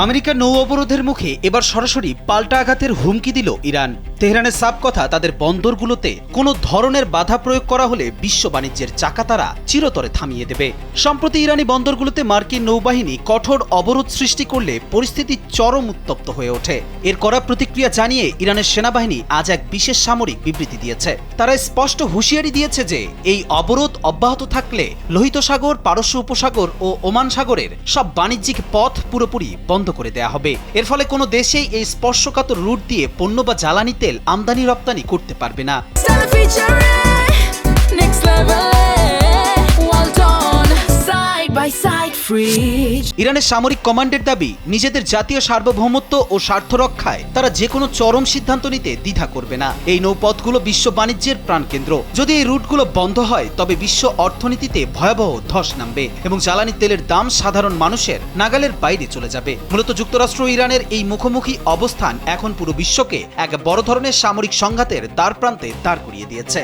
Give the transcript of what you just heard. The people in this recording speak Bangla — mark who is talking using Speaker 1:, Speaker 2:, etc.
Speaker 1: আমেরিকার নৌ অবরোধের মুখে এবার সরাসরি পাল্টা আঘাতের হুমকি দিল ইরান। তেহরানের সাফ কথা, তাদের বন্দরগুলোতে কোনো ধরনের বাধা প্রয়োগ করা হলে বিশ্ব বাণিজ্যের চাকা তারা চিরতরে থামিয়ে দেবে। সম্প্রতি ইরানি বন্দরগুলোতে মার্কিন নৌবাহিনী কঠোর অবরোধ সৃষ্টি করলে পরিস্থিতি চরম উত্তপ্ত হয়ে ওঠে। এর কড়া প্রতিক্রিয়া জানিয়ে ইরানের সেনাবাহিনী আজ এক বিশেষ সামরিক বিবৃতি দিয়েছে। তারা স্পষ্ট হুঁশিয়ারি দিয়েছে যে এই অবরোধ অব্যাহত থাকলে লোহিত সাগর, পারস্য উপসাগর ও ওমান সাগরের সব বাণিজ্যিক পথ পুরোপুরি বন্ধ করে দেয়া হবে। এর ফলে কোনো দেশেই এই স্পর্শকাতর রুট দিয়ে পণ্য বা জ্বালানি তেল আমদানি রপ্তানি করতে পারবে না। ইরানের সামরিক কমান্ডের দাবি, নিজেদের জাতীয় সার্বভৌমত্ব ও স্বার্থ রক্ষায় তারা যে কোনো চরম সিদ্ধান্ত নিতে দ্বিধা করবে না। এই নৌপথগুলো বিশ্ব বাণিজ্যের প্রাণকেন্দ্র। যদি এই রুটগুলো বন্ধ হয় তবে বিশ্ব অর্থনীতিতে ভয়াবহ ধস নামবে এবং জ্বালানি তেলের দাম সাধারণ মানুষের নাগালের বাইরে চলে যাবে। মূলত যুক্তরাষ্ট্র ও ইরানের এই মুখোমুখি অবস্থান এখন পুরো বিশ্বকে এক বড় ধরনের সামরিক সংঘাতের দ্বার প্রান্তে দাঁড় করিয়ে দিয়েছে।